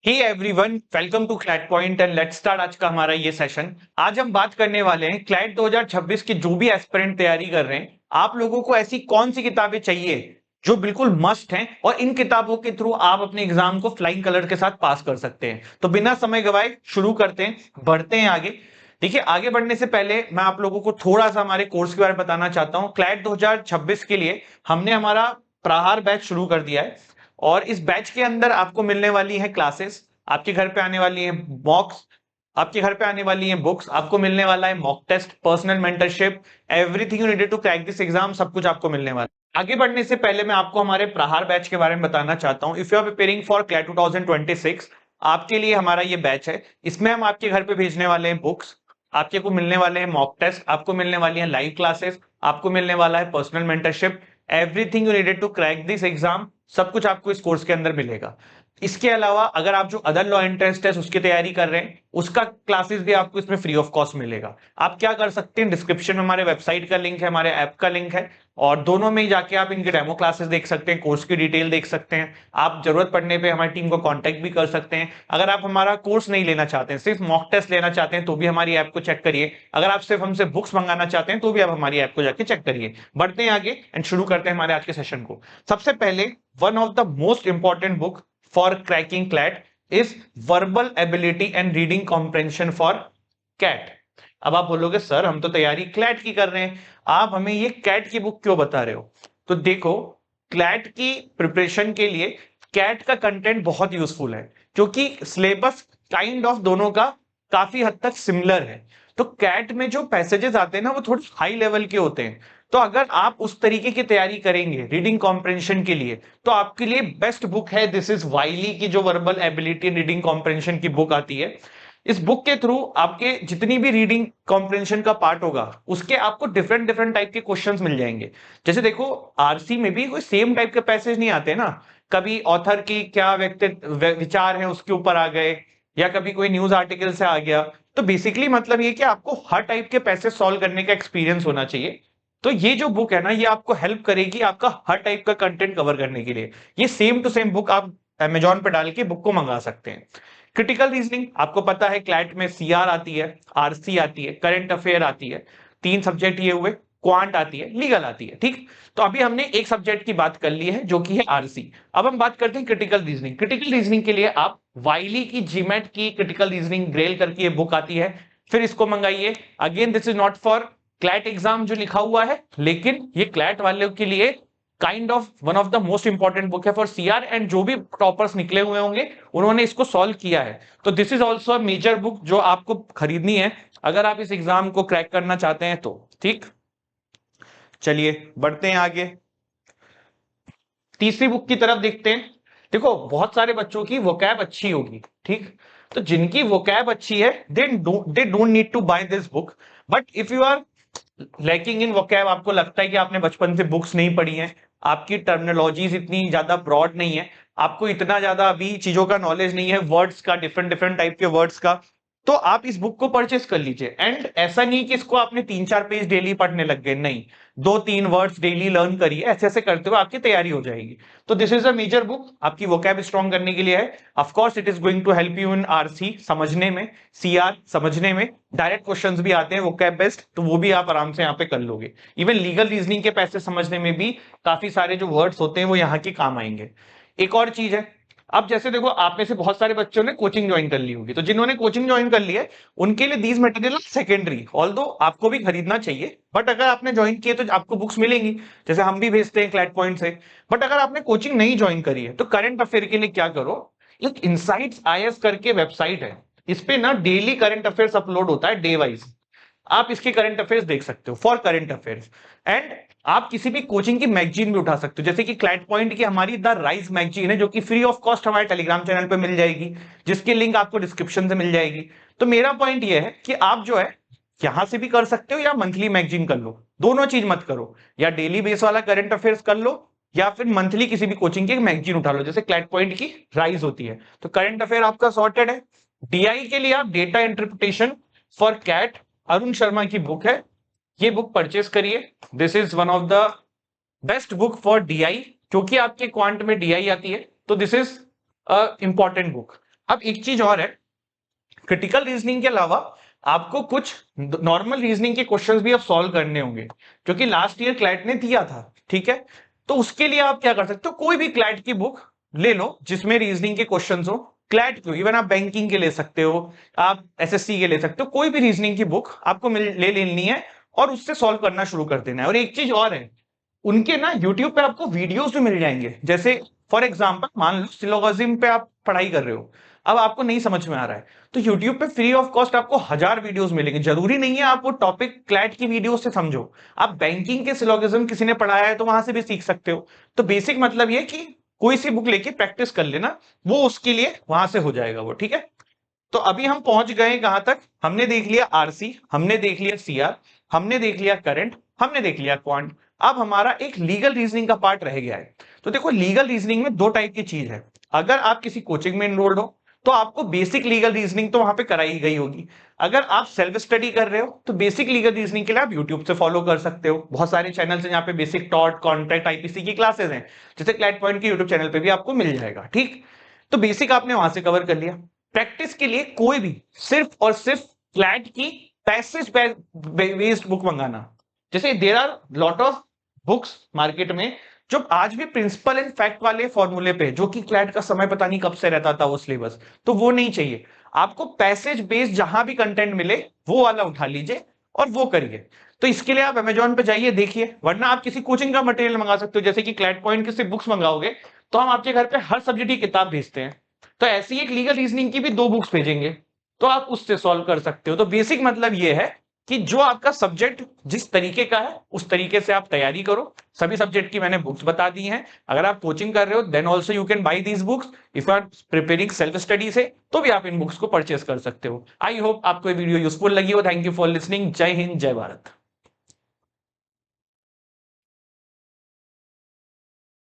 Hey everyone, welcome to CLAT point and let's start आज का हमारा ये सेशन। आज हम बात करने वाले हैं क्लैट 2026 के जो भी एस्पिरेंट तैयारी कर रहे हैं, आप लोगों को ऐसी कौन सी किताबें चाहिए जो बिल्कुल मस्ट हैं और इन किताबों के थ्रू आप अपने एग्जाम को फ्लाइंग कलर के साथ पास कर सकते हैं। तो बिना समय गवाए शुरू करते हैं, बढ़ते हैं आगे। देखिए, आगे बढ़ने से पहले मैं आप लोगों को थोड़ा सा हमारे कोर्स के बारे में बताना चाहता हूं। क्लैट 2026 के लिए हमने हमारा प्रहार बैच शुरू कर दिया है और इस बैच के अंदर आपको मिलने वाली है क्लासेस, आपके घर पे आने वाली है मॉक्स, आपके घर पे आने वाली है बुक्स, आपको मिलने वाला है mock test, personal mentorship, everything you needed to crack this exam, सब कुछ आपको मिलने वाला है। आगे बढ़ने से पहले मैं आपको हमारे प्रहार बैच के बारे में बताना चाहता हूं। If you are preparing for CLAT 2026, आपके लिए हमारा ये बैच है। इसमें हम आपके घर पे भेजने वाले हैं बुक्स, आपके को मिलने वाले हैं मॉक टेस्ट, आपको मिलने वाली है लाइव क्लासेस, आपको मिलने वाला है personal mentorship, everything you needed to crack this exam, सब कुछ आपको इस कोर्स के अंदर मिलेगा। इसके अलावा अगर आप जो अदर लॉ एंट्रेंस टेस्ट उसकी तैयारी कर रहे हैं, उसका क्लासेस भी आपको इसमें फ्री ऑफ कॉस्ट मिलेगा। आप क्या कर सकते हैं, डिस्क्रिप्शन में हमारे वेबसाइट का लिंक है, हमारे ऐप का लिंक है, और दोनों में ही जाके आप इनके डेमो क्लासेस देख सकते हैं, कोर्स की डिटेल देख सकते हैं। आप जरूरत पड़ने पे हमारी टीम को कांटेक्ट भी कर सकते हैं। अगर आप हमारा कोर्स नहीं लेना चाहते हैं, सिर्फ मॉक टेस्ट लेना चाहते हैं, तो भी हमारी ऐप को चेक करिए। अगर आप सिर्फ हमसे बुक्स मंगाना चाहते हैं, तो भी आप हमारी ऐप को जाके चेक करिए। बढ़ते हैं आगे एंड शुरू करते हैं हमारे आज के सेशन को। सबसे पहले, one of the most important book for cracking CLAT is verbal ability and reading comprehension for CAT। अब आप बोलोगे सर हम तो तैयारी क्लैट की कर रहे हैं, आप हमें ये कैट की बुक क्यों बता रहे हो? तो देखो, क्लैट की प्रिपरेशन के लिए कैट का कंटेंट बहुत यूजफुल है, क्योंकि सिलेबस काइंड ऑफ दोनों का काफी हद तक सिमिलर है। तो कैट में जो पैसेजेस आते हैं ना, वो थोड़े हाई लेवल के होते हैं। तो अगर आप उस तरीके की तैयारी करेंगे रीडिंग कॉम्प्रेंशन के लिए, तो आपके लिए बेस्ट बुक है दिस इज वाइली की जो वर्बल एबिलिटी रीडिंग कॉम्प्रेंशन की बुक आती है। इस बुक के थ्रू आपके जितनी भी रीडिंग कॉम्प्रेंशन का पार्ट होगा, उसके आपको डिफरेंट डिफरेंट टाइप के क्वेश्चंस मिल जाएंगे। जैसे देखो, आरसी में भी कोई सेम टाइप के पैसेज नहीं आते ना। कभी ऑथर की क्या व्यक्ति विचार है उसके ऊपर आ गए, या कभी कोई न्यूज आर्टिकल से आ गया। तो बेसिकली मतलब ये कि आपको हर टाइप के पैसेज सॉल्व करने का एक्सपीरियंस होना चाहिए। तो ये जो बुक है ना, ये आपको हेल्प करेगी आपका हर टाइप का कंटेंट कवर करने के लिए। ये सेम टू सेम बुक आप अमेजोन पे डाल के बुक को मंगा सकते हैं। क्रिटिकल रीजनिंग आपको पता है, क्लैट में सीआर आती है, आरसी आती है, करंट अफेयर आती है, तीन सब्जेक्ट ये हुए, क्वांट आती है, लीगल आती है। ठीक, तो अभी हमने एक सब्जेक्ट की बात कर ली है जो कि है आरसी। अब हम बात करते हैं क्रिटिकल रीजनिंग। क्रिटिकल रीजनिंग के लिए आप वाइली की जीमेट की क्रिटिकल रीजनिंग ग्रेल करके ये बुक आती है, फिर इसको मंगाइए। Again this is not for CLAT exam जो लिखा हुआ है, लेकिन ये क्लैट वालों के लिए kind of one of the most important book है फॉर सीआर, एंड जो भी टॉपर्स निकले हुए होंगे उन्होंने इसको सॉल्व किया है। तो this is also a major book जो आपको खरीदनी है अगर आप इस एग्जाम को क्रैक करना चाहते हैं तो। ठीक, चलिए बढ़ते हैं आगे, तीसरी बुक की तरफ देखते हैं। देखो, बहुत सारे बच्चों की वोकैब अच्छी होगी, ठीक, तो जिनकी वोकैब अच्छी है they don't need to buy this book. But if you are lacking in vocab, आपको लगता है कि आपने बचपन से बुक्स नहीं पढ़ी हैं, आपकी टर्मिनोलॉजीज इतनी ज्यादा ब्रॉड नहीं है, आपको इतना ज्यादा अभी चीजों का नॉलेज नहीं है, वर्ड्स का, डिफरेंट डिफरेंट टाइप के वर्ड्स का, तो आप इस बुक को परचेस कर लीजिए। एंड ऐसा नहीं कि इसको आपने 3-4 पेज डेली पढ़ने लग गए, नहीं, 2-3 वर्ड्स डेली लर्न करिए, ऐसे ऐसे करते हुए आपकी तैयारी हो जाएगी। तो this is a major book, आपकी वोकैब स्ट्रॉन्ग करने के लिए है। Of course it is going to help you in RC समझने में, सीआर समझने में, डायरेक्ट क्वेश्चंस भी आते हैं वोकैब बेस्ड, तो वो भी आप आराम से यहाँ पे कर लोगे। इवन लीगल रीजनिंग के पैसे समझने में भी काफी सारे जो वर्ड्स होते हैं वो यहाँ के काम आएंगे। एक और चीज है, अब जैसे देखो, आप में से बहुत सारे बच्चों ने कोचिंग ज्वाइन कर ली होगी, तो जिन्होंने कोचिंग ज्वाइन कर ली है उनके लिए दीज मटेरियल सेकेंडरी, ऑल्दो आपको भी खरीदना चाहिए, बट अगर आपने ज्वाइन किए तो आपको बुक्स मिलेंगी, जैसे हम भी भेजते हैं क्लैट पॉइंट से। बट अगर आपने कोचिंग नहीं ज्वाइन करी है, तो करंट अफेयर के लिए क्या करो, एक इनसाइट्स आईएएस करके वेबसाइट है, इस पे ना डेली करंट अफेयर्स अपलोड होता है डे वाइज। आप इसके करंट अफेयर्स देख सकते हो फॉर करंट अफेयर्स। एंड आप किसी भी कोचिंग की मैगजीन भी उठा सकते हो, जैसे कि क्लैट पॉइंट की हमारी द राइज मैगजीन है, जो कि फ्री ऑफ कॉस्ट हमारे टेलीग्राम चैनल पे मिल जाएगी, जिसकी लिंक आपको डिस्क्रिप्शन से मिल जाएगी। तो मेरा पॉइंट यह है कि आप जो है यहां से भी कर सकते हो, या मंथली मैगजीन कर लो, दोनों चीज मत करो, या डेली बेस वाला करंट अफेयर्स कर लो, या फिर मंथली किसी भी कोचिंग की मैगजीन उठा लो, जैसे क्लैट पॉइंट की राइज होती है। तो करंट अफेयर आपका सॉर्टेड है। डीआई के लिए आप data interpretation for CAT, Arun Sharma की बुक है, ये बुक परचेस करिए। This is one of the best book for DI, क्योंकि आपके क्वांट में डीआई आती है, तो दिस इज इंपॉर्टेंट बुक। अब एक चीज और है, क्रिटिकल रीजनिंग के अलावा आपको कुछ नॉर्मल रीजनिंग के क्वेश्चंस भी अब सॉल्व करने होंगे, क्योंकि लास्ट ईयर क्लैट ने दिया था, ठीक है। तो उसके लिए आप क्या कर सकते हो, कोई भी क्लैट की बुक ले लो जिसमें रीजनिंग के क्वेश्चंस हो। क्लैट क्यों, इवन आप बैंकिंग के ले सकते हो, आप एसएससी के ले सकते हो, कोई भी रीजनिंग की बुक आपको ले लेनी है और उससे सॉल्व करना शुरू कर देना है। और एक चीज और है, उनके ना यूट्यूब पे आपको वीडियोस भी मिल जाएंगे। जैसे फॉर एग्जांपल मान लो सिलोगिज्म पे आप पढ़ाई कर रहे हो, अब आपको नहीं समझ में आ रहा है, तो यूट्यूब पे फ्री ऑफ कॉस्ट आपको 1000 वीडियोस मिलेंगे। जरूरी नहीं है आप वो टॉपिक क्लैट की वीडियो से समझो, आप बैंकिंग के सिलोगिज्म किसी ने पढ़ाया है तो वहां से भी सीख सकते हो। तो बेसिक मतलब ये कि कोई सी बुक लेके प्रैक्टिस कर लेना, वो उसके लिए वहां से हो जाएगा वो, ठीक है। तो अभी हम पहुंच गए कहां तक, हमने देख लिया आरसी, हमने देख लिया सीआर, हमने देख लिया करंट, हमने देख लिया क्वांट। अब हमारा एक लीगल रीजनिंग का पार्ट रह गया है। तो देखो लीगल रीजनिंग में दो टाइप की चीज है। अगर आप किसी कोचिंग में एनरोल्ड हो तो आपको बेसिक लीगल रीजनिंग तो वहां पे कराई गई होगी। अगर आप सेल्फ स्टडी कर रहे हो तो बेसिक लीगल रीजनिंग के लिए आप यूट्यूब से फॉलो कर सकते हो। बहुत सारे चैनल्स हैं जहां पे बेसिक टॉट कॉन्ट्रैक्ट आईपीसी की क्लासेस हैं, जैसे क्लैट पॉइंट के यूट्यूब चैनल पे भी आपको मिल जाएगा, ठीक। तो बेसिक आपने वहां से कवर कर लिया। प्रैक्टिस के लिए कोई भी सिर्फ और सिर्फ क्लैट की पैसेज बेस्ड बुक मंगाना। जैसे there are lot of books market में जो आज भी प्रिंसिपल एंड फैक्ट वाले फॉर्मूले पे, जो कि क्लैट का समय पता नहीं कब से रहता था वो सिलेबस, तो वो नहीं चाहिए आपको। पैसेज बेस्ड जहां भी कंटेंट मिले वो वाला उठा लीजिए और वो करिए। तो इसके लिए आप अमेजोन पे जाइए देखिए, वरना आप किसी कोचिंग का मटेरियल मंगा सकते हो। जैसे कि क्लैट पॉइंट की सिर्फ बुक्स मंगाओगे तो हम आपके घर पे हर सब्जेक्ट की किताब भेजते हैं, तो ऐसी एक लीगल रीजनिंग की भी 2 बुक्स भेजेंगे, तो आप उससे सॉल्व कर सकते हो। तो बेसिक मतलब ये है कि जो आपका सब्जेक्ट जिस तरीके का है उस तरीके से आप तैयारी करो। सभी सब्जेक्ट की मैंने बुक्स बता दी हैं। अगर आप कोचिंग कर रहे हो then also you can buy these books. If you are preparing self study से तो भी आप इन बुक्स को परचेस कर सकते हो। आई होप आपको ये वीडियो यूजफुल लगी हो। Thank you for listening. जय हिंद, जय भारत।